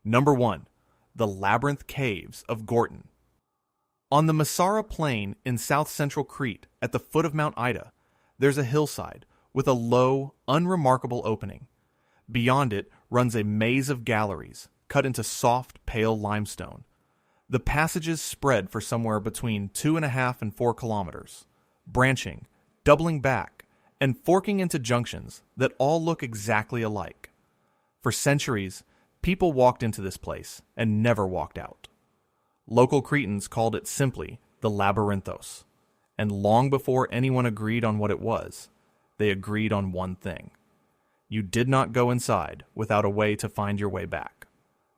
Number 1. The Labyrinth Caves of Gortyn. On the Masara Plain in south-central Crete, at the foot of Mount Ida, there's a hillside with a low, unremarkable opening. Beyond it runs a maze of galleries cut into soft, pale limestone. The passages spread for somewhere between 2.5 and 4 kilometers, branching, doubling back, and forking into junctions that all look exactly alike. For centuries, people walked into this place and never walked out. Local Cretans called it simply the Labyrinthos, and long before anyone agreed on what it was, they agreed on one thing. You did not go inside without a way to find your way back.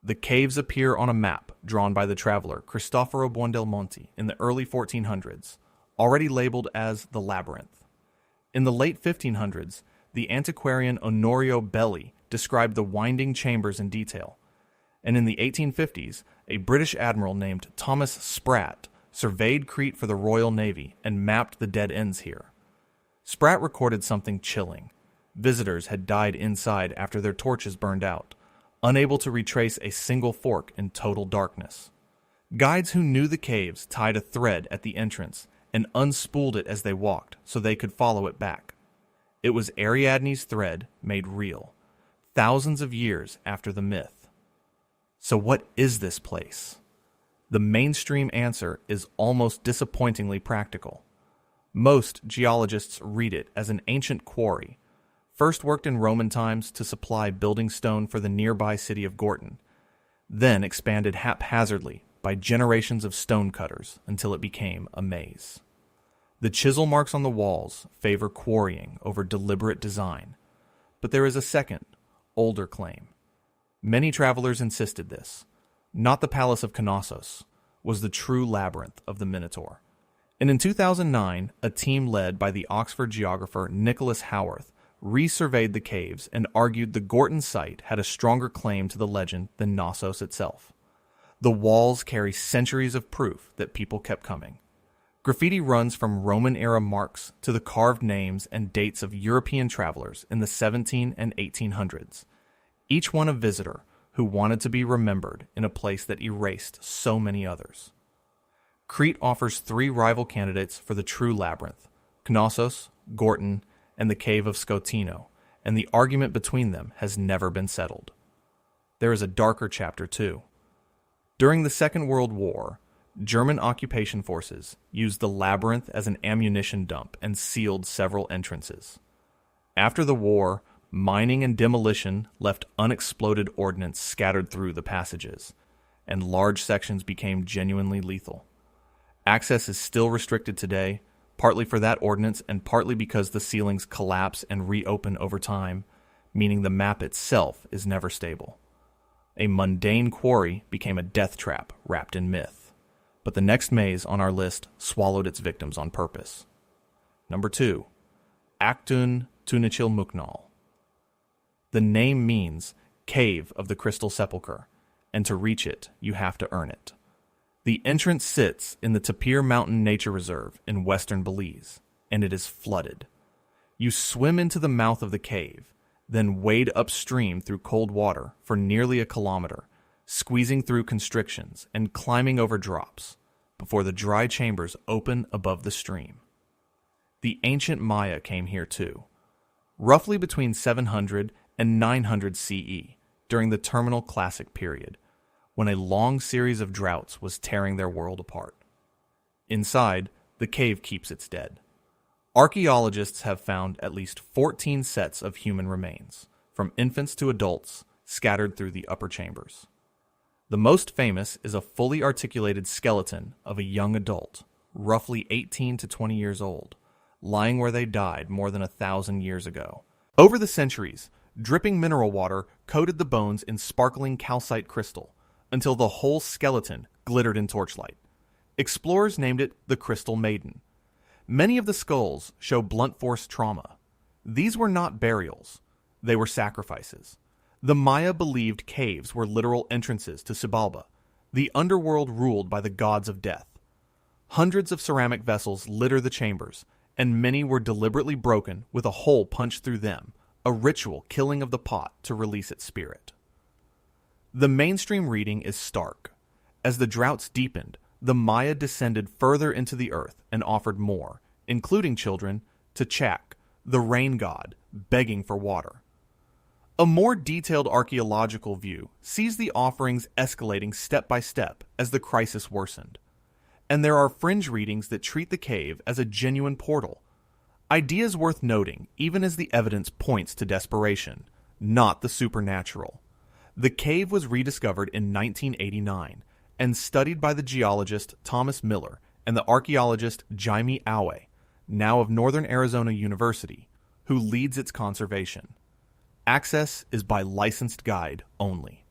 The caves appear on a map drawn by the traveler Cristoforo Buondelmonte in the early 1400s, already labeled as the Labyrinth. In the late 1500s, the antiquarian Onorio Belli described the winding chambers in detail, and in the 1850s, a British admiral named Thomas Sprat surveyed Crete for the Royal Navy and mapped the dead ends here. Sprat recorded something chilling. Visitors had died inside after their torches burned out, unable to retrace a single fork in total darkness. Guides who knew the caves tied a thread at the entrance and unspooled it as they walked so they could follow it back. It was Ariadne's thread made real, thousands of years after the myth. So what is this place? The mainstream answer is almost disappointingly practical. Most geologists read it as an ancient quarry, first worked in Roman times to supply building stone for the nearby city of Gortyn, then expanded haphazardly by generations of stonecutters until it became a maze. The chisel marks on the walls favor quarrying over deliberate design, but there is a second, older claim. Many travelers insisted this, not the palace of Knossos, was the true labyrinth of the Minotaur. And in 2009, a team led by the Oxford geographer Nicholas Howarth resurveyed the caves and argued the Gortyn site had a stronger claim to the legend than Knossos itself. The walls carry centuries of proof that people kept coming. Graffiti runs from Roman-era marks to the carved names and dates of European travelers in the 17 and 1800s. Each one a visitor who wanted to be remembered in a place that erased so many others. Crete offers 3 rival candidates for the true labyrinth, Knossos, Gortyn, and the cave of Skotino, and the argument between them has never been settled. There is a darker chapter too. During the Second World War, German occupation forces used the labyrinth as an ammunition dump and sealed several entrances. After the war, mining and demolition left unexploded ordnance scattered through the passages, and large sections became genuinely lethal. Access is still restricted today, partly for that ordnance and partly because the ceilings collapse and reopen over time, meaning the map itself is never stable. A mundane quarry became a death trap wrapped in myth, but the next maze on our list swallowed its victims on purpose. Number 2. Actun Tunichil Muknal. The name means Cave of the Crystal Sepulchre, and to reach it, you have to earn it. The entrance sits in the Tapir Mountain Nature Reserve in western Belize, and it is flooded. You swim into the mouth of the cave, then wade upstream through cold water for nearly a kilometer, squeezing through constrictions and climbing over drops, before the dry chambers open above the stream. The ancient Maya came here too, roughly between 700 and 900 CE, during the Terminal Classic period, when a long series of droughts was tearing their world apart. Inside, the cave keeps its dead. Archaeologists have found at least 14 sets of human remains, from infants to adults, scattered through the upper chambers. The most famous is a fully articulated skeleton of a young adult, roughly 18 to 20 years old, lying where they died more than 1,000 years ago. Over the centuries, dripping mineral water coated the bones in sparkling calcite crystal, until the whole skeleton glittered in torchlight. Explorers named it the Crystal Maiden. Many of the skulls show blunt force trauma. These were not burials. They were sacrifices. The Maya believed caves were literal entrances to Xibalba, the underworld ruled by the gods of death. Hundreds of ceramic vessels litter the chambers, and many were deliberately broken with a hole punched through them, a ritual killing of the pot to release its spirit. The mainstream reading is stark. As the droughts deepened, the Maya descended further into the earth and offered more, including children, to Chak, the rain god, begging for water. A more detailed archaeological view sees the offerings escalating step by step as the crisis worsened. And there are fringe readings that treat the cave as a genuine portal. Ideas worth noting even as the evidence points to desperation, not the supernatural. The cave was rediscovered in 1989 and studied by the geologist Thomas Miller and the archaeologist Jaime Awe, now of Northern Arizona University, who leads its conservation. Access is by licensed guide only.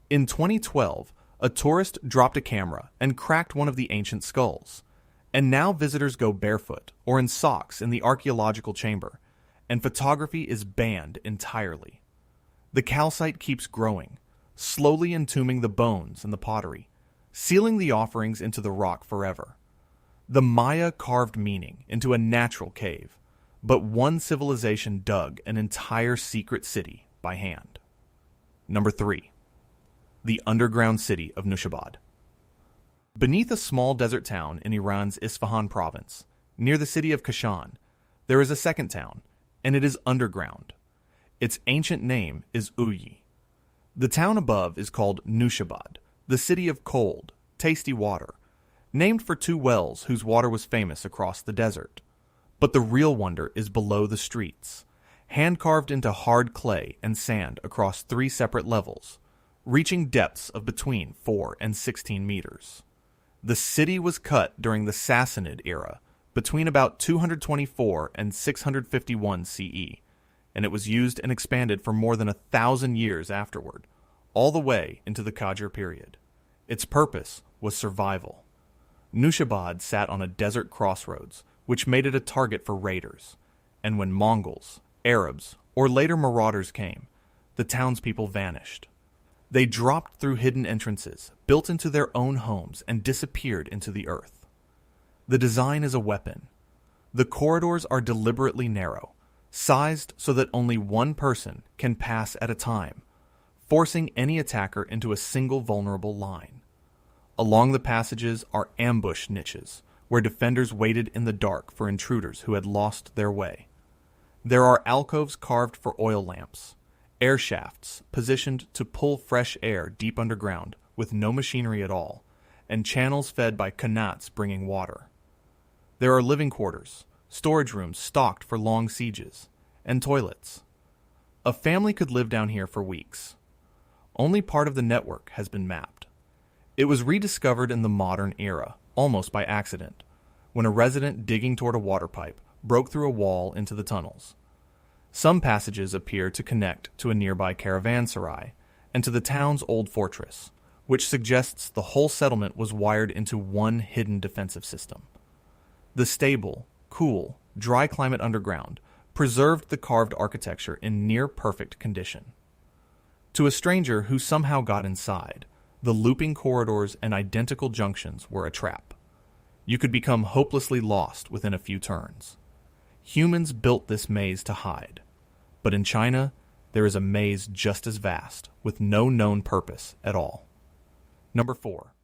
In 2012, a tourist dropped a camera and cracked one of the ancient skulls, and now visitors go barefoot or in socks in the archaeological chamber, and photography is banned entirely. The calcite keeps growing, slowly entombing the bones and the pottery, sealing the offerings into the rock forever. The Maya carved meaning into a natural cave, but one civilization dug an entire secret city by hand. Number 3. The underground city of Nushabad. Beneath a small desert town in Iran's Isfahan province, near the city of Kashan, there is a second town, and it is underground. Its ancient name is Uyi. The town above is called Nushabad, the city of cold, tasty water, named for two wells whose water was famous across the desert. But the real wonder is below the streets, hand-carved into hard clay and sand across 3 separate levels, reaching depths of between 4 and 16 meters. The city was cut during the Sassanid era, between about 224 and 651 CE, and it was used and expanded for more than 1,000 years afterward, all the way into the Qajar period. Its purpose was survival. Nushabad sat on a desert crossroads, which made it a target for raiders, and when Mongols, Arabs, or later marauders came, the townspeople vanished. They dropped through hidden entrances, built into their own homes, and disappeared into the earth. The design is a weapon. The corridors are deliberately narrow, sized so that only one person can pass at a time, forcing any attacker into a single vulnerable line. Along the passages are ambush niches, where defenders waited in the dark for intruders who had lost their way. There are alcoves carved for oil lamps, air shafts positioned to pull fresh air deep underground with no machinery at all, and channels fed by qanats bringing water. There are living quarters, storage rooms stocked for long sieges, and toilets. A family could live down here for weeks. Only part of the network has been mapped. It was rediscovered in the modern era, almost by accident, when a resident digging toward a water pipe broke through a wall into the tunnels. Some passages appear to connect to a nearby caravanserai and to the town's old fortress, which suggests the whole settlement was wired into one hidden defensive system. The stable, cool, dry climate underground preserved the carved architecture in near-perfect condition. To a stranger who somehow got inside, the looping corridors and identical junctions were a trap. You could become hopelessly lost within a few turns. Humans built this maze to hide. But in China, there is a maze just as vast, with no known purpose at all. Number 4.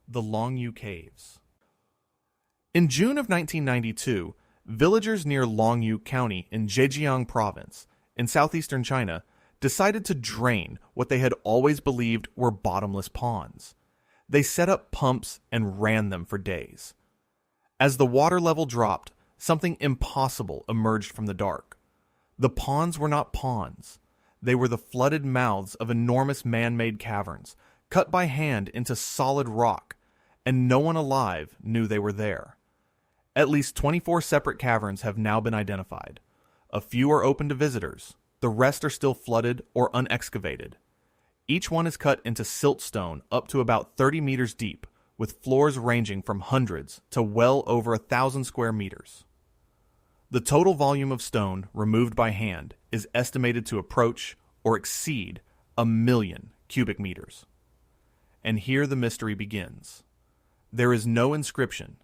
The Longyou Caves. In June of 1992, villagers near Longyou County in Zhejiang Province, in southeastern China, decided to drain what they had always believed were bottomless ponds. They set up pumps and ran them for days. As the water level dropped, something impossible emerged from the dark. The ponds were not ponds. They were the flooded mouths of enormous man-made caverns, cut by hand into solid rock, and no one alive knew they were there. At least 24 separate caverns have now been identified. A few are open to visitors. The rest are still flooded or unexcavated. Each one is cut into siltstone up to about 30 meters deep, with floors ranging from hundreds to well over 1,000 square meters. The total volume of stone removed by hand is estimated to approach or exceed 1,000,000 cubic meters. And here the mystery begins. There is no inscription,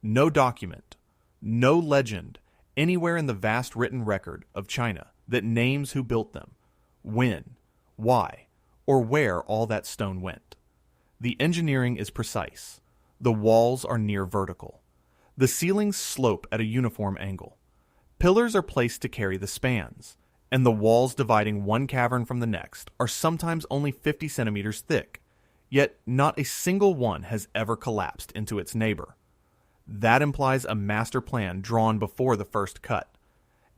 no document, no legend anywhere in the vast written record of China that names who built them, when, why, or where all that stone went. The engineering is precise. The walls are near vertical. The ceilings slope at a uniform angle. Pillars are placed to carry the spans, and the walls dividing one cavern from the next are sometimes only 50 centimeters thick, yet not a single one has ever collapsed into its neighbor. That implies a master plan drawn before the first cut.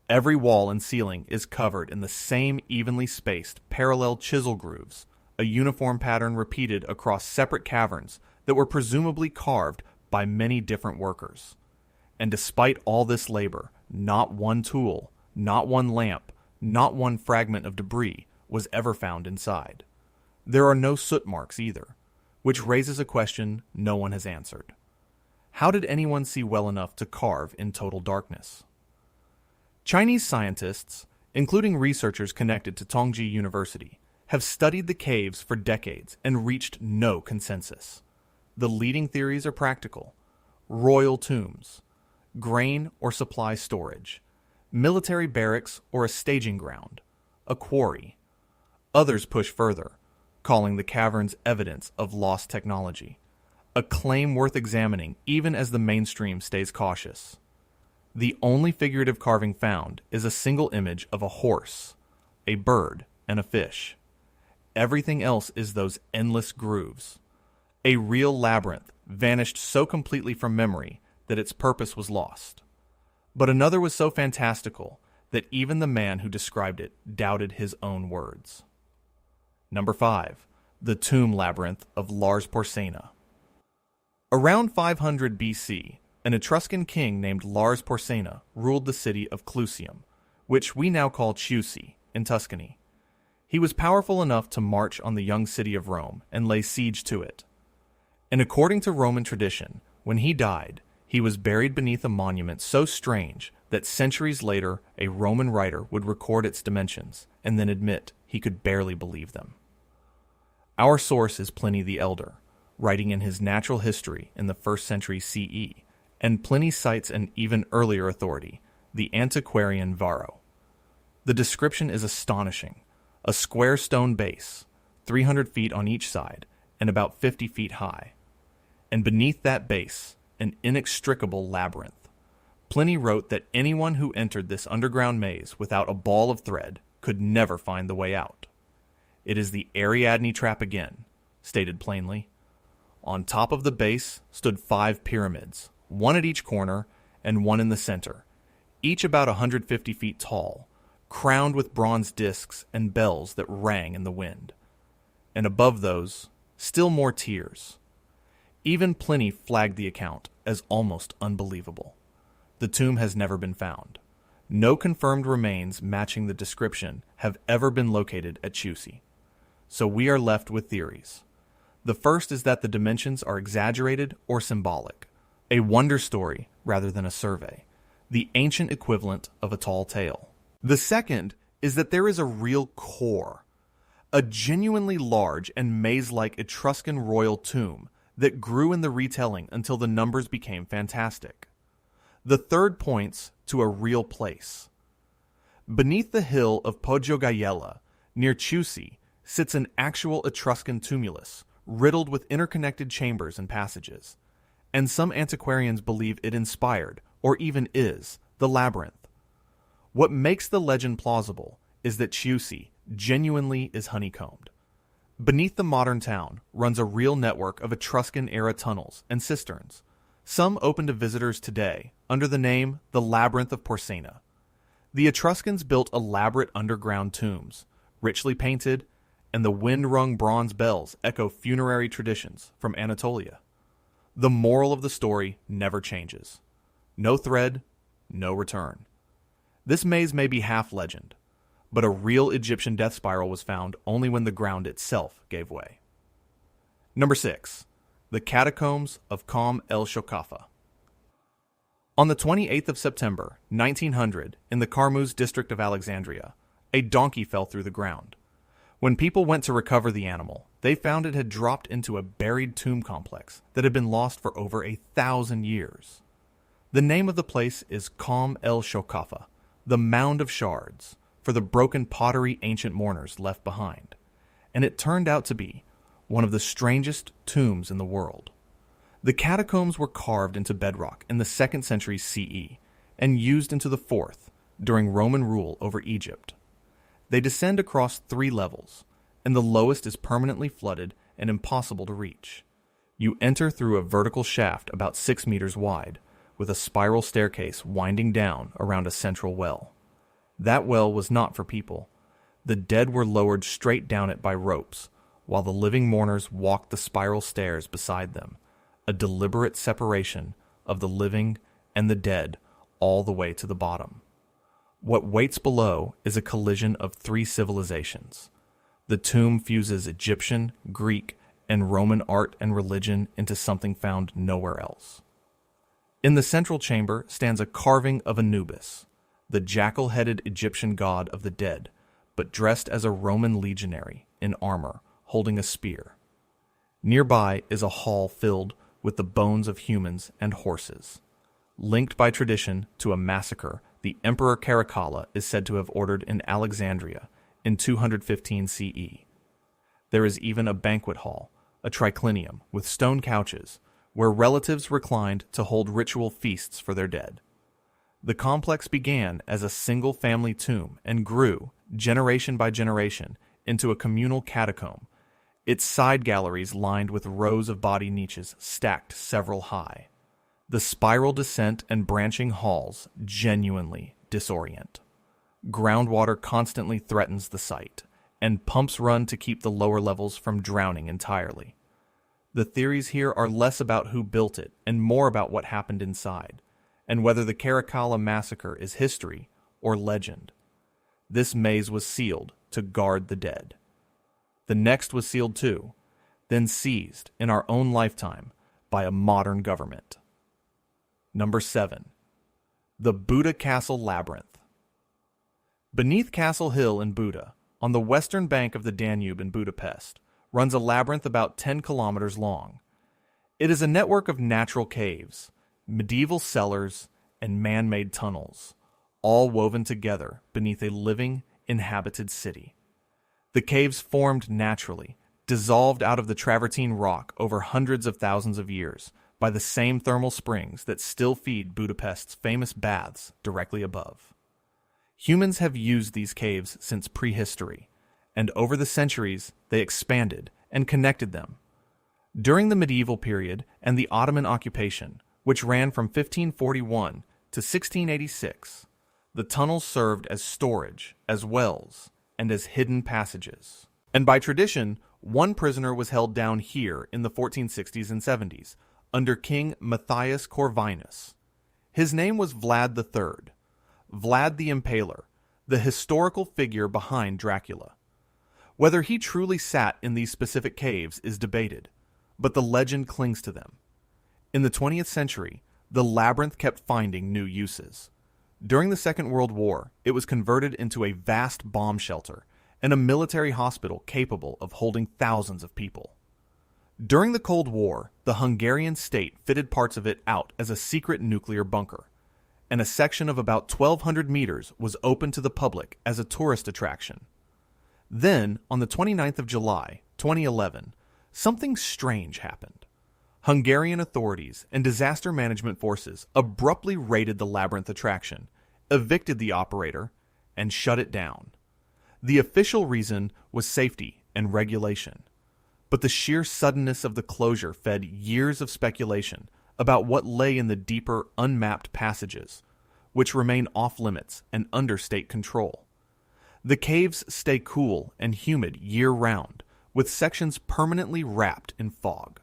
Every wall and ceiling is covered in the same evenly spaced parallel chisel grooves, a uniform pattern repeated across separate caverns that were presumably carved by many different workers. And despite all this labor, not one tool, not one lamp, not one fragment of debris was ever found inside. There are no soot marks either, which raises a question no one has answered. How did anyone see well enough to carve in total darkness? Chinese scientists, including researchers connected to Tongji University, have studied the caves for decades and reached no consensus. The leading theories are practical: royal tombs, grain or supply storage, military barracks or a staging ground, a quarry. Others push further, calling the caverns evidence of lost technology, a claim worth examining even as the mainstream stays cautious. The only figurative carving found is a single image of a horse, a bird, and a fish. Everything else is those endless grooves. A real labyrinth vanished so completely from memory that its purpose was lost. But another was so fantastical that even the man who described it doubted his own words. Number 5. The Tomb-Labyrinth of Lars Porsena. Around 500 BC, an Etruscan king named Lars Porsena ruled the city of Clusium, which we now call Chiusi, in Tuscany. He was powerful enough to march on the young city of Rome and lay siege to it. And according to Roman tradition, when he died, he was buried beneath a monument so strange that centuries later a Roman writer would record its dimensions and then admit he could barely believe them. Our source is Pliny the Elder, writing in his Natural History in the 1st century CE, and Pliny cites an even earlier authority, the antiquarian Varro. The description is astonishing: a square stone base, 300 feet on each side, and about 50 feet high. And beneath that base, an inextricable labyrinth. Pliny wrote that anyone who entered this underground maze without a ball of thread could never find the way out. It is the Ariadne trap again, stated plainly. On top of the base stood 5 pyramids, one at each corner and one in the center, each about 150 feet tall, crowned with bronze discs and bells that rang in the wind. And above those, still more tiers. Even Pliny flagged the account as almost unbelievable. The tomb has never been found. No confirmed remains matching the description have ever been located at Chiusi. So we are left with theories. The first is that the dimensions are exaggerated or symbolic, a wonder story rather than a survey, the ancient equivalent of a tall tale. The second is that there is a real core, a genuinely large and maze-like Etruscan royal tomb that grew in the retelling until the numbers became fantastic. The third points to a real place. Beneath the hill of Poggio near Chiusi, sits an actual Etruscan tumulus, riddled with interconnected chambers and passages. And some antiquarians believe it inspired, or even is, the labyrinth. What makes the legend plausible is that Chiusi genuinely is honeycombed. Beneath the modern town runs a real network of Etruscan-era tunnels and cisterns, some open to visitors today under the name the Labyrinth of Porsena. The Etruscans built elaborate underground tombs, richly painted, and the wind-rung bronze bells echo funerary traditions from Anatolia. The moral of the story never changes. No thread, no return. This maze may be half legend, but a real Egyptian death spiral was found only when the ground itself gave way. Number 6. The Catacombs of Shoqafa. On the 28th of September, 1900, in the Carmuz district of Alexandria, a donkey fell through the ground. When people went to recover the animal, they found it had dropped into a buried tomb complex that had been lost for over 1,000 years. The name of the place is Shoqafa, the Mound of Shards, for the broken pottery ancient mourners left behind. and it turned out to be one of the strangest tombs in the world. The catacombs were carved into bedrock in the 2nd century CE and used into the 4th during Roman rule over Egypt. They descend across 3 levels, and the lowest is permanently flooded and impossible to reach. You enter through a vertical shaft about 6 meters wide, with a spiral staircase winding down around a central well. That well was not for people. The dead were lowered straight down it by ropes, while the living mourners walked the spiral stairs beside them, a deliberate separation of the living and the dead all the way to the bottom. What waits below is a collision of 3 civilizations. The tomb fuses Egyptian, Greek, and Roman art and religion into something found nowhere else. In the central chamber stands a carving of Anubis, the jackal-headed Egyptian god of the dead, but dressed as a Roman legionary in armor, holding a spear. Nearby is a hall filled with the bones of humans and horses. Linked by tradition to a massacre the Emperor Caracalla is said to have ordered in Alexandria in 215 CE. There is even a banquet hall, a triclinium with stone couches, where relatives reclined to hold ritual feasts for their dead. The complex began as a single family tomb and grew, generation by generation, into a communal catacomb, its side galleries lined with rows of body niches stacked several high. The spiral descent and branching halls genuinely disorient. Groundwater constantly threatens the site, and pumps run to keep the lower levels from drowning entirely. The theories here are less about who built it and more about what happened inside, and whether the Caracalla massacre is history or legend. This maze was sealed to guard the dead. The next was sealed too, then seized in our own lifetime by a modern government. Number 7. The Buda Castle Labyrinth. Beneath Castle Hill in Buda, on the western bank of the Danube in Budapest, runs a labyrinth about 10 kilometers long. It is a network of natural caves, medieval cellars, and man-made tunnels, all woven together beneath a living, inhabited city. The caves formed naturally, dissolved out of the travertine rock over hundreds of thousands of years by the same thermal springs that still feed Budapest's famous baths directly above. Humans have used these caves since prehistory, and over the centuries they expanded and connected them. During the medieval period and the Ottoman occupation, which ran from 1541 to 1686, the tunnels served as storage, as wells, and as hidden passages. And by tradition, one prisoner was held down here in the 1460s and 70s, under King Matthias Corvinus. His name was Vlad III, Vlad the Impaler, the historical figure behind Dracula. Whether he truly sat in these specific caves is debated, but the legend clings to them. In the 20th century, the labyrinth kept finding new uses. During the Second World War, it was converted into a vast bomb shelter and a military hospital capable of holding thousands of people. During the Cold War, the Hungarian state fitted parts of it out as a secret nuclear bunker, and a section of about 1,200 meters was open to the public as a tourist attraction. Then, on the 29th of July, 2011, something strange happened. Hungarian authorities and disaster management forces abruptly raided the labyrinth attraction, evicted the operator, and shut it down. The official reason was safety and regulation. But the sheer suddenness of the closure fed years of speculation about what lay in the deeper, unmapped passages, which remain off-limits and under state control. The caves stay cool and humid year-round, with sections permanently wrapped in fog.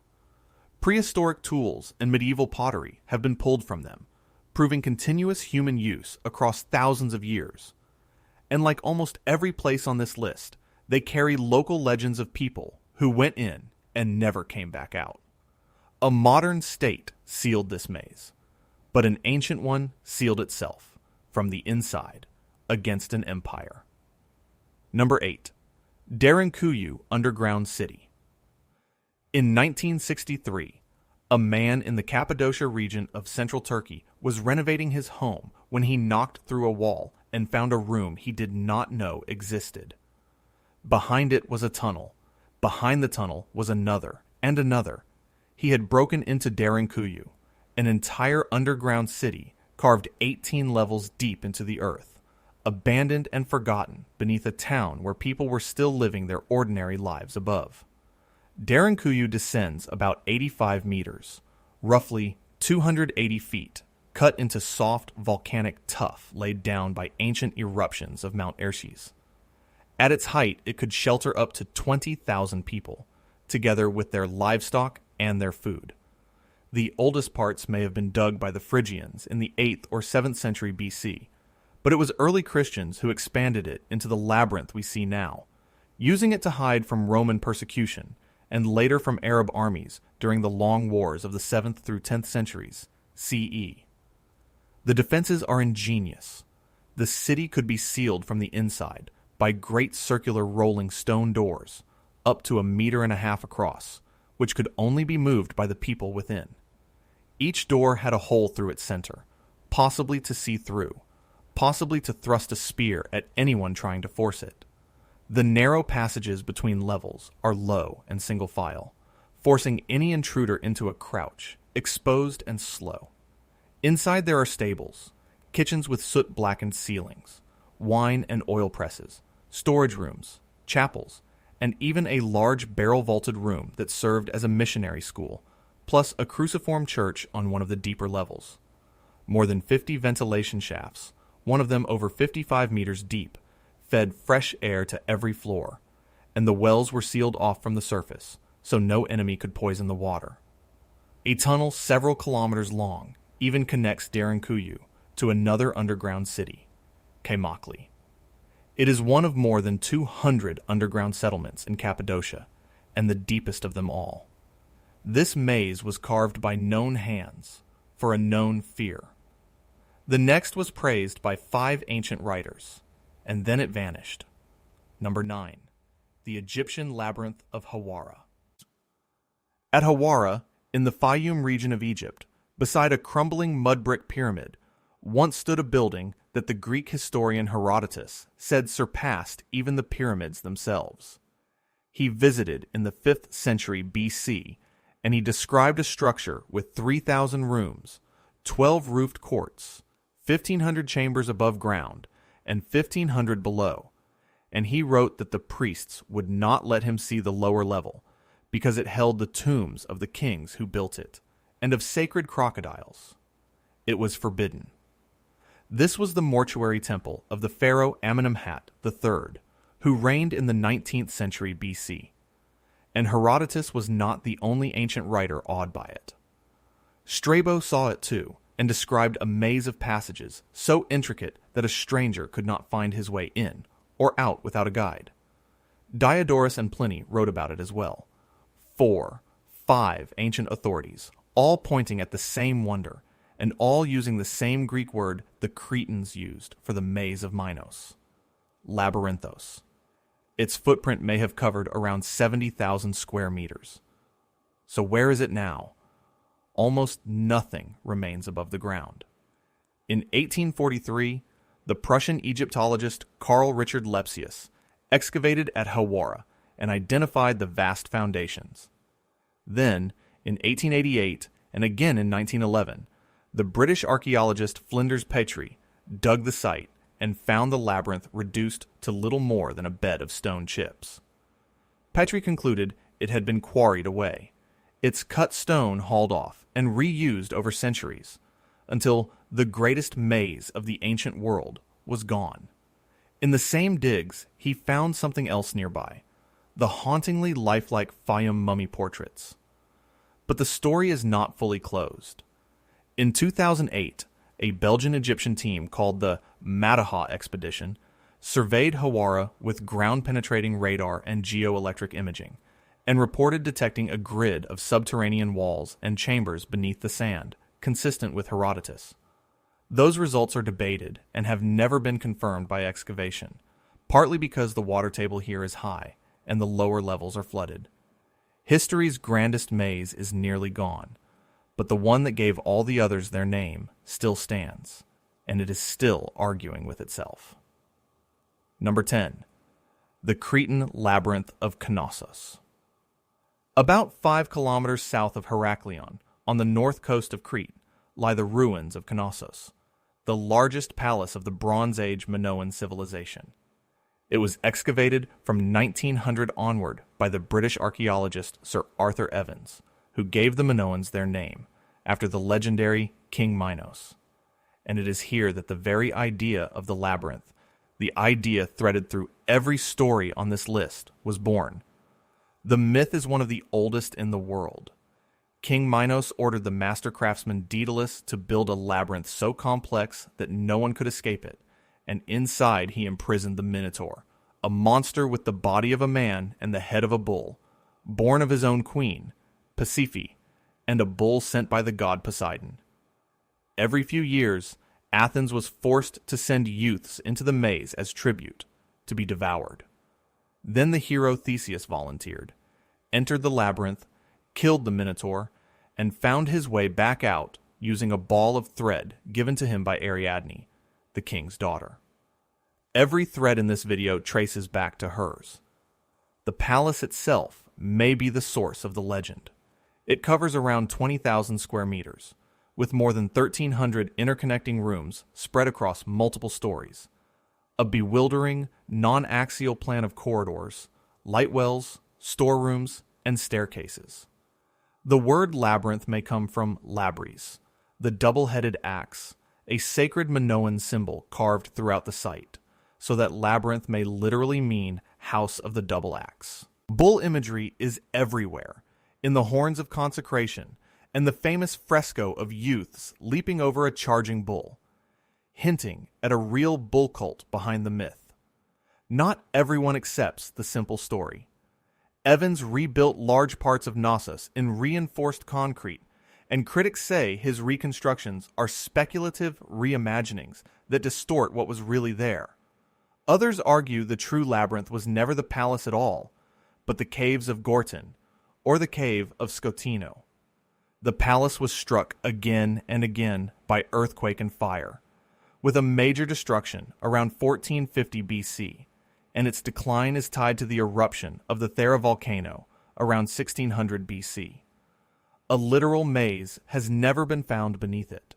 Prehistoric tools and medieval pottery have been pulled from them, proving continuous human use across thousands of years. And like almost every place on this list, they carry local legends of people who went in and never came back out. A modern state sealed this maze, but an ancient one sealed itself from the inside against an empire. Number 8. Derinkuyu Underground City. In 1963, a man in the Cappadocia region of central Turkey was renovating his home when he knocked through a wall and found a room he did not know existed. Behind it was a tunnel, Behind the tunnel was another and another. He had broken into Derinkuyu, an entire underground city carved 18 levels deep into the earth, abandoned and forgotten beneath a town where people were still living their ordinary lives above. Derinkuyu descends about 85 meters, roughly 280 feet, cut into soft volcanic tuff laid down by ancient eruptions of Mount Erciyes. At its height, it could shelter up to 20,000 people, together with their livestock and their food. The oldest parts may have been dug by the Phrygians in the 8th or 7th century BC, but it was early Christians who expanded it into the labyrinth we see now, using it to hide from Roman persecution and later from Arab armies during the long wars of the 7th through 10th centuries CE. The defenses are ingenious. The city could be sealed from the inside by great circular rolling stone doors, up to 1.5 meters across, which could only be moved by the people within. Each door had a hole through its center, possibly to see through, possibly to thrust a spear at anyone trying to force it. The narrow passages between levels are low and single file, forcing any intruder into a crouch, exposed and slow. Inside there are stables, kitchens with soot-blackened ceilings, wine and oil presses, storage rooms, chapels, and even a large barrel-vaulted room that served as a missionary school, plus a cruciform church on one of the deeper levels. More than 50 ventilation shafts, one of them over 55 meters deep, fed fresh air to every floor, and the wells were sealed off from the surface, so no enemy could poison the water. A tunnel several kilometers long even connects Derinkuyu to another underground city, Kaymakli. It is one of more than 200 underground settlements in Cappadocia, and the deepest of them all. This maze was carved by known hands for a known fear. The next was praised by 5 ancient writers, and then it vanished. Number 9. The Egyptian Labyrinth of Hawara. At Hawara, in the Fayum region of Egypt, beside a crumbling mud brick pyramid, once stood a building that the Greek historian Herodotus said surpassed even the pyramids themselves. He visited in the 5th century BC, and he described a structure with 3,000 rooms, 12 roofed courts, 1,500 chambers above ground, and 1,500 below, and he wrote that the priests would not let him see the lower level, because it held the tombs of the kings who built it, and of sacred crocodiles. It was forbidden. This was the mortuary temple of the pharaoh Amenemhat III, who reigned in the 19th century BC, and Herodotus was not the only ancient writer awed by it. Strabo saw it too, and described a maze of passages so intricate that a stranger could not find his way in or out without a guide. Diodorus and Pliny wrote about it as well. 4, 5 ancient authorities, all pointing at the same wonder, and all using the same Greek word the Cretans used for the maze of Minos, Labyrinthos. Its footprint may have covered around 70,000 square meters. So where is it now? Almost nothing remains above the ground. In 1843, the Prussian Egyptologist Carl Richard Lepsius excavated at Hawara and identified the vast foundations. Then, in 1888 and again in 1911, the British archaeologist Flinders Petrie dug the site and found the labyrinth reduced to little more than a bed of stone chips. Petrie concluded it had been quarried away, its cut stone hauled off and reused over centuries, until the greatest maze of the ancient world was gone. In the same digs, he found something else nearby, the hauntingly lifelike Fayum mummy portraits. But the story is not fully closed. In 2008, a Belgian-Egyptian team called the Mataha Expedition surveyed Hawara with ground-penetrating radar and geoelectric imaging, and reported detecting a grid of subterranean walls and chambers beneath the sand, consistent with Herodotus. Those results are debated and have never been confirmed by excavation, partly because the water table here is high and the lower levels are flooded. History's grandest maze is nearly gone, but the one that gave all the others their name still stands, and it is still arguing with itself. Number 10. The Cretan Labyrinth of Knossos. About 5 kilometers south of Heraklion, on the north coast of Crete, lie the ruins of Knossos, the largest palace of the Bronze Age Minoan civilization. It was excavated from 1900 onward by the British archaeologist Sir Arthur Evans, who gave the Minoans their name, after the legendary King Minos. And it is here that the very idea of the labyrinth, the idea threaded through every story on this list, was born. The myth is one of the oldest in the world. King Minos ordered the master craftsman Daedalus to build a labyrinth so complex that no one could escape it, and inside he imprisoned the Minotaur, a monster with the body of a man and the head of a bull, born of his own queen, Pasiphae, and a bull sent by the god Poseidon. Every few years, Athens was forced to send youths into the maze as tribute, to be devoured. Then the hero Theseus volunteered, entered the labyrinth, killed the Minotaur, and found his way back out using a ball of thread given to him by Ariadne, the king's daughter. Every thread in this video traces back to hers. The palace itself may be the source of the legend. It covers around 20,000 square meters, with more than 1,300 interconnecting rooms spread across multiple stories. A bewildering, non-axial plan of corridors, light wells, storerooms, and staircases. The word labyrinth may come from labris, the double-headed axe, a sacred Minoan symbol carved throughout the site, so that labyrinth may literally mean house of the double axe. Bull imagery is everywhere, in the horns of consecration, and the famous fresco of youths leaping over a charging bull, hinting at a real bull cult behind the myth. Not everyone accepts the simple story. Evans rebuilt large parts of Knossos in reinforced concrete, and critics say his reconstructions are speculative reimaginings that distort what was really there. Others argue the true labyrinth was never the palace at all, but the caves of Gortyn, or the cave of Scotino. The palace was struck again and again by earthquake and fire, with a major destruction around 1450 BC, and its decline is tied to the eruption of the Thera volcano around 1600 BC. A literal maze has never been found beneath it.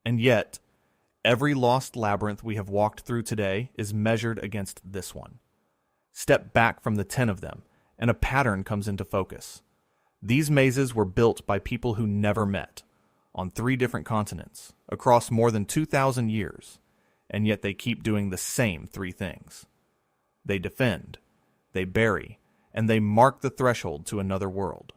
And yet, every lost labyrinth we have walked through today is measured against this one. Step back from the 10 of them, and a pattern comes into focus. These mazes were built by people who never met, on 3 different continents, across more than 2,000 years, and yet they keep doing the same 3 things. They defend, they bury, and they mark the threshold to another world.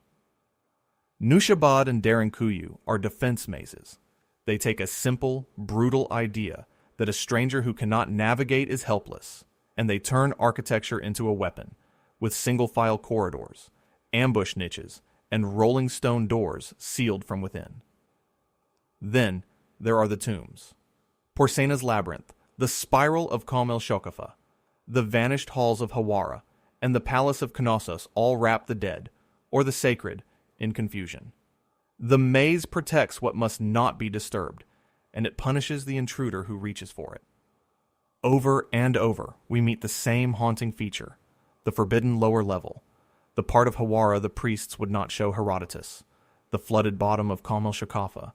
Nushabad and Derinkuyu are defense mazes. They take a simple, brutal idea that a stranger who cannot navigate is helpless, and they turn architecture into a weapon, with single-file corridors, ambush niches, and rolling stone doors sealed from within. Then there are the tombs. Porsena's labyrinth, the spiral of Shoqafa, the vanished halls of Hawara, and the palace of Knossos all wrap the dead, or the sacred, in confusion. The maze protects what must not be disturbed, and it punishes the intruder who reaches for it. Over and over, we meet the same haunting feature, the forbidden lower level, the part of Hawara the priests would not show Herodotus, the flooded bottom of Shoqafa,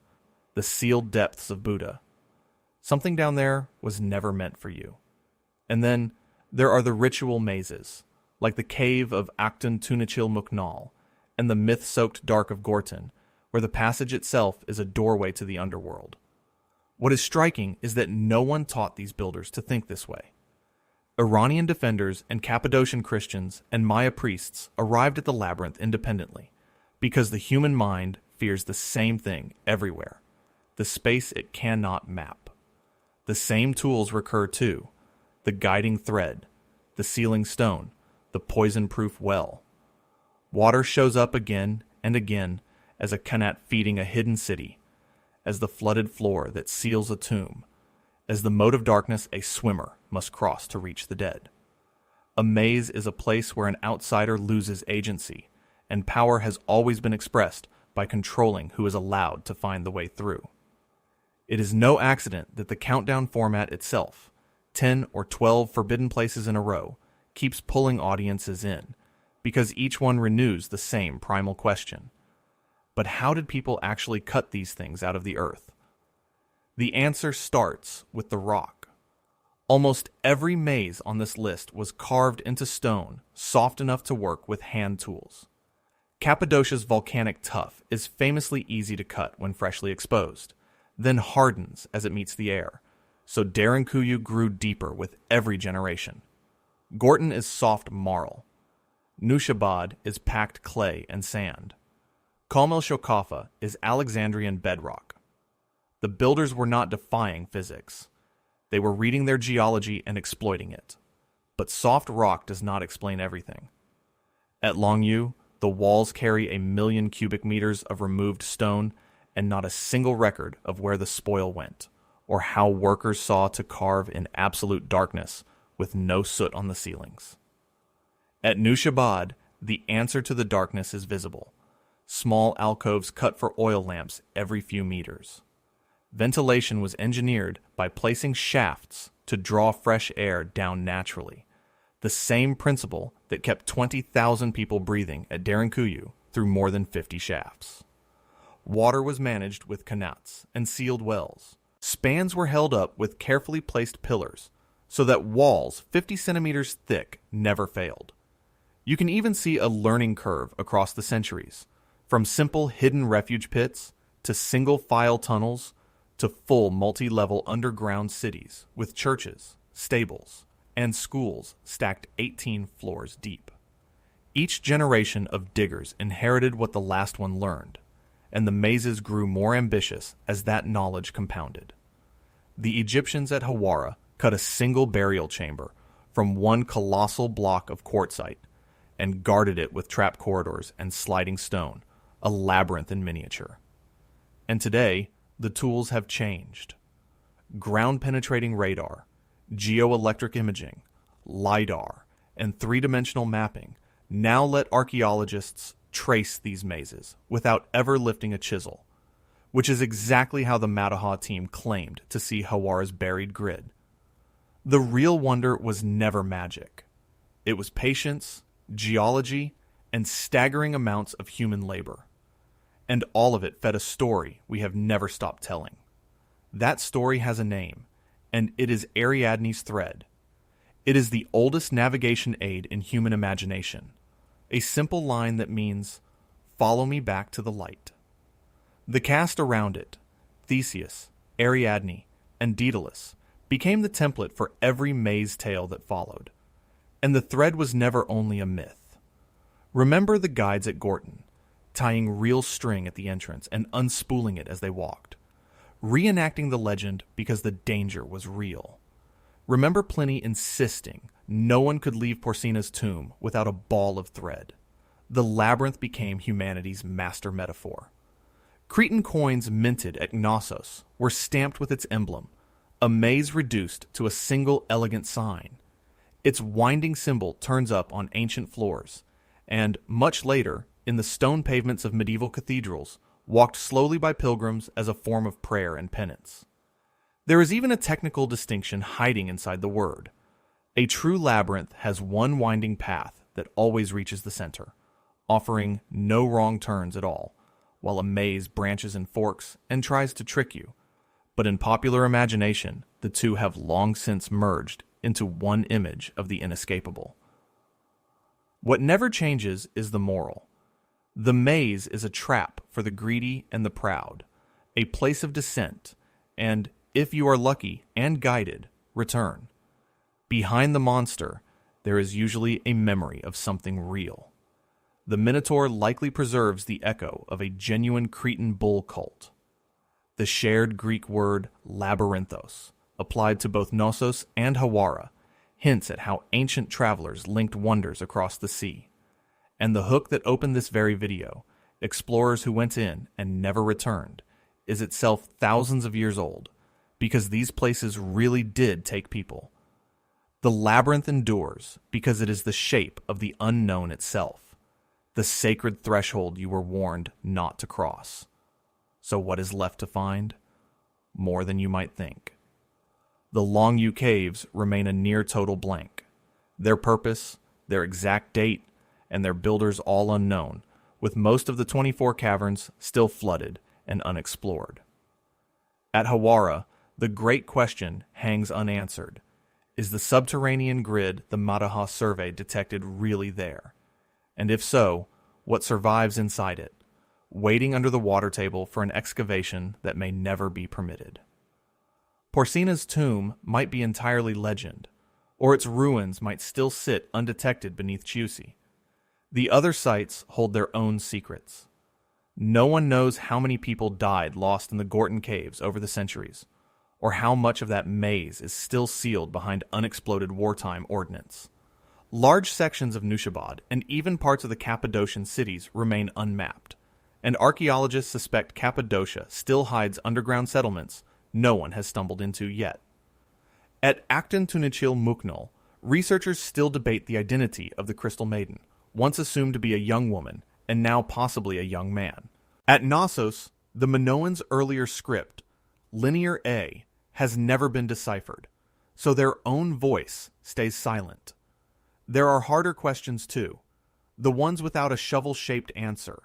the sealed depths of Buda. Something down there was never meant for you. And then there are the ritual mazes, like the cave of Actun Tunichil Muknal, and the myth-soaked dark of Gortyn, where the passage itself is a doorway to the underworld. What is striking is that no one taught these builders to think this way. Iranian defenders and Cappadocian Christians and Maya priests arrived at the labyrinth independently, because the human mind fears the same thing everywhere, the space it cannot map. The same tools recur too, the guiding thread, the sealing stone, the poison-proof well. Water shows up again and again as a Qanat feeding a hidden city, as the flooded floor that seals a tomb, as the moat of darkness a swimmer must cross to reach the dead. A maze is a place where an outsider loses agency, and power has always been expressed by controlling who is allowed to find the way through. It is no accident that the countdown format itself, 10 or 12 forbidden places in a row, keeps pulling audiences in, because each one renews the same primal question. But how did people actually cut these things out of the earth? The answer starts with the rock. Almost every maze on this list was carved into stone, soft enough to work with hand tools. Cappadocia's volcanic tuff is famously easy to cut when freshly exposed, then hardens as it meets the air, so Derinkuyu grew deeper with every generation. Gortyn is soft marl. Nushabad is packed clay and sand. Shoqafa is Alexandrian bedrock. The builders were not defying physics. They were reading their geology and exploiting it. But soft rock does not explain everything. At Longyou, the walls carry 1,000,000 cubic meters of removed stone and not a single record of where the spoil went, or how workers saw to carve in absolute darkness with no soot on the ceilings. At Nushabad, the answer to the darkness is visible. Small alcoves cut for oil lamps every few meters. Ventilation was engineered by placing shafts to draw fresh air down naturally, the same principle that kept 20,000 people breathing at Derinkuyu through more than 50 shafts. Water was managed with qanats and sealed wells. Spans were held up with carefully placed pillars so that walls 50 centimeters thick never failed. You can even see a learning curve across the centuries, from simple hidden refuge pits to single-file tunnels to full multi-level underground cities with churches, stables, and schools stacked 18 floors deep. Each generation of diggers inherited what the last one learned, and the mazes grew more ambitious as that knowledge compounded. The Egyptians at Hawara cut a single burial chamber from one colossal block of quartzite and guarded it with trap corridors and sliding stone, a labyrinth in miniature. And today, the tools have changed. Ground-penetrating radar, geoelectric imaging, LiDAR, and three-dimensional mapping now let archaeologists trace these mazes without ever lifting a chisel, which is exactly how the Mataha team claimed to see Hawara's buried grid. The real wonder was never magic. It was patience, geology, and staggering amounts of human labor. And all of it fed a story we have never stopped telling. That story has a name, and it is Ariadne's thread. It is the oldest navigation aid in human imagination, a simple line that means, "Follow me back to the light." The cast around it, Theseus, Ariadne, and Daedalus, became the template for every maze tale that followed. And the thread was never only a myth. Remember the guides at Gortyn, tying real string at the entrance and unspooling it as they walked, reenacting the legend because the danger was real. Remember Pliny insisting no one could leave Porsena's tomb without a ball of thread. The labyrinth became humanity's master metaphor. Cretan coins minted at Knossos were stamped with its emblem, a maze reduced to a single elegant sign. Its winding symbol turns up on ancient floors, and, much later, in the stone pavements of medieval cathedrals, walked slowly by pilgrims as a form of prayer and penance. There is even a technical distinction hiding inside the word. A true labyrinth has one winding path that always reaches the center, offering no wrong turns at all, while a maze branches and forks and tries to trick you. But in popular imagination, the two have long since merged into one image of the inescapable. What never changes is the moral. The maze is a trap for the greedy and the proud, a place of descent, and, if you are lucky and guided, return. Behind the monster, there is usually a memory of something real. The Minotaur likely preserves the echo of a genuine Cretan bull cult. The shared Greek word labyrinthos, applied to both Knossos and Hawara, hints at how ancient travelers linked wonders across the sea. And the hook that opened this very video, explorers who went in and never returned, is itself thousands of years old, because these places really did take people. The labyrinth endures because it is the shape of the unknown itself, the sacred threshold you were warned not to cross. So what is left to find? More than you might think. The Longyou Caves remain a near total blank. Their purpose, their exact date, and their builders all unknown, with most of the 24 caverns still flooded and unexplored. At Hawara, the great question hangs unanswered. Is the subterranean grid the Madaha survey detected really there? And if so, what survives inside it, waiting under the water table for an excavation that may never be permitted? Porsena's tomb might be entirely legend, or its ruins might still sit undetected beneath Chiusi. The other sites hold their own secrets. No one knows how many people died lost in the Longyou Caves over the centuries, or how much of that maze is still sealed behind unexploded wartime ordnance. Large sections of Nushabad and even parts of the Cappadocian cities remain unmapped, and archaeologists suspect Cappadocia still hides underground settlements no one has stumbled into yet. At Actun Tunichil Muknal, researchers still debate the identity of the Crystal Maiden, once assumed to be a young woman and now possibly a young man. At Knossos, the Minoans' earlier script, Linear A, has never been deciphered, so their own voice stays silent. There are harder questions too, the ones without a shovel-shaped answer.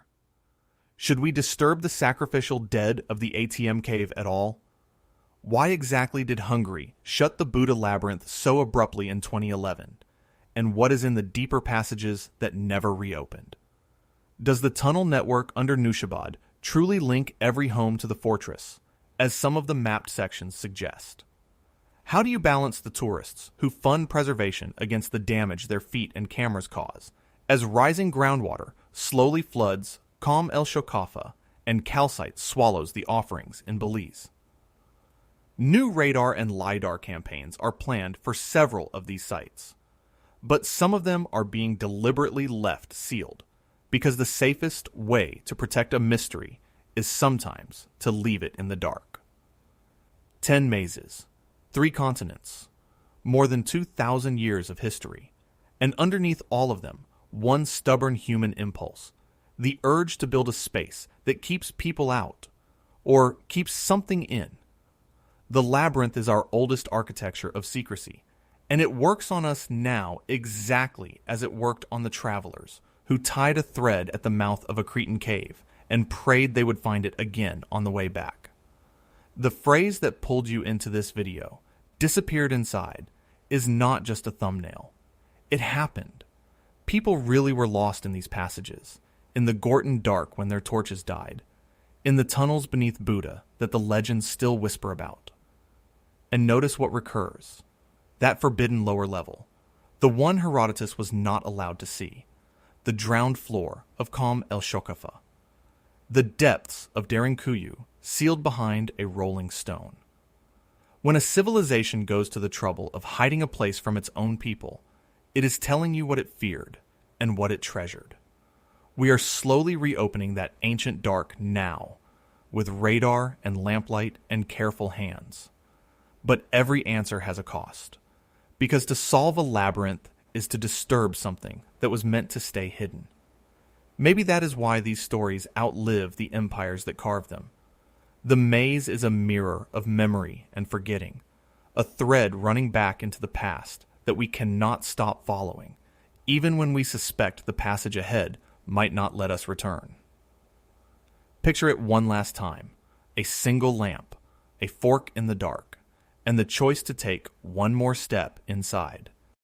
Should we disturb the sacrificial dead of the ATM cave at all? Why exactly did Hungary shut the Buda Labyrinth so abruptly in 2011? And what is in the deeper passages that never reopened? Does the tunnel network under Nushabad truly link every home to the fortress, as some of the mapped sections suggest? How do you balance the tourists who fund preservation against the damage their feet and cameras cause, as rising groundwater slowly floods Calm el Shoqafa and calcite swallows the offerings in Belize? New radar and LiDAR campaigns are planned for several of these sites, but some of them are being deliberately left sealed because the safest way to protect a mystery is sometimes to leave it in the dark. 10 mazes, 3 continents, more than 2,000 years of history, and underneath all of them, one stubborn human impulse, the urge to build a space that keeps people out, or keeps something in. The labyrinth is our oldest architecture of secrecy, and it works on us now exactly as it worked on the travelers who tied a thread at the mouth of a Cretan cave and prayed they would find it again on the way back. The phrase that pulled you into this video, disappeared inside, is not just a thumbnail. It happened. People really were lost in these passages, in the Gortyn dark when their torches died, in the tunnels beneath Buda that the legends still whisper about. And notice what recurs. That forbidden lower level, the one Herodotus was not allowed to see, the drowned floor of Calm el Shoqafa, the depths of Derinkuyu sealed behind a rolling stone. When a civilization goes to the trouble of hiding a place from its own people, it is telling you what it feared and what it treasured. We are slowly reopening that ancient dark now, with radar and lamplight and careful hands. But every answer has a cost, because to solve a labyrinth is to disturb something that was meant to stay hidden. Maybe that is why these stories outlive the empires that carved them. The maze is a mirror of memory and forgetting, a thread running back into the past that we cannot stop following, even when we suspect the passage ahead might not let us return. Picture it one last time, a single lamp, a fork in the dark, and the choice to take one more step inside.